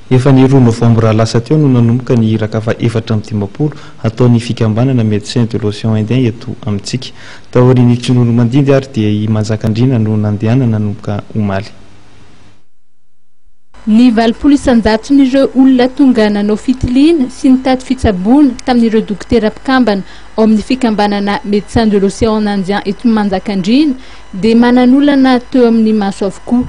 Efa ny 2 novambra lasa teo no nanomboka ny iraka fa 4 ataon'ny fikambanana Médecins de l'Océan Indien eto amintsika. Taorian'ny Tsinolo Mandindy ary dia i Manjakandriana no nandehanana nanomboka omaly. Ny 100,000 olona tonga nanao fitiliana sy nitady fitsaboana tamin'ireo dokotera mpikambana ao amin'ny fikambanana Médecins de l'Océan Indien eto Manjakandriana dia mananolana teo amin'ny maso avokoa.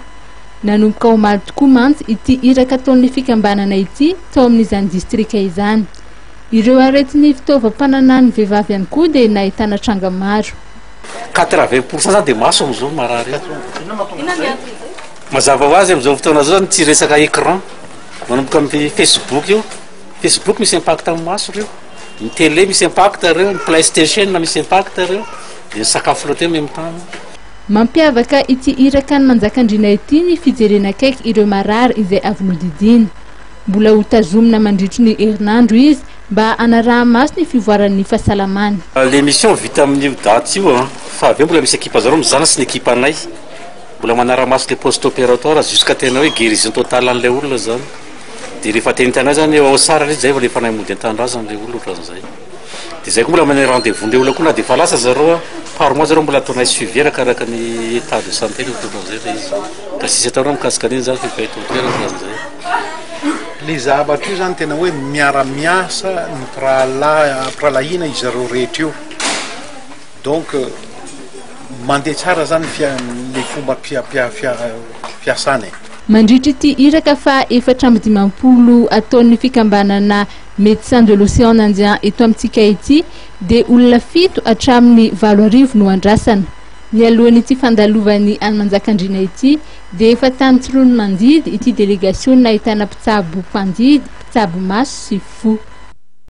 Nanomboka omaly tokoa mantsy ity iraka ataon'ny fikambanana ity tao amin'izany distrika izany. Ireo aretin'ny fitaovam-pananan'ny vehivavy ihany koa dia nahitana tranga maro. 80% zany dia maso amin'izao marary. Mazava ho azy amin'izao fotoana zao zany tsy resaka écran. Manomboka amin'ny Facebook io. Facebook misy impact amin'ny maso reo. Ny télé misy impact reo, ny PlayStation misy impact reo. Dia ny sakafo loatra même temps. Mampiavaka ity iraka ny Manjakandriana ity ny fijerena akaiky ireo marary izay avy nodidina. Mbola ho tazomina mandritry ny herinandro izy mba hanaraha maso ny fivoaran'ny fahasalamany. L'émission vita amin'io daty io fa avy eo mbola misy équipe zareo mizana sy ny équipe anay. Mbola manara maso le poste opératoire jusqu'à tena hoe guérison totale an'ilay olona zany. Dia rehefa tenitanay zany ao sara izy zay rehefa nay mody an-tanindrazana le olona ohatran'izay. Dia zay koa mbola manay rendez-vous le olona koa na dia fa lasa zareo par mois zareo mbola ataonay suivi arakaraka ny état de santé le ohatran'izay izy. Ka sisy ataonao mikasika an'iny zany fa eto ohatran'izay. Le zavatra io zany tena hoe miara-miasa ny piralahiana izy zareo rehetra io. Donc mandeha tsara zany le fomba fiasany. Mandritra ity iraka fa 450 ataon'ny fikambanana Médecins de l'Océan Indien eto amintsika ity dia olona 7 hatramin'ny 20 no andrasana. Mialohan'ity fandalovany any Manjakandriana ity dia efa tany Tsinolo Mandidy ity délégation nahitana mpitsabo mpandidy, mpitsabo maso sy fo.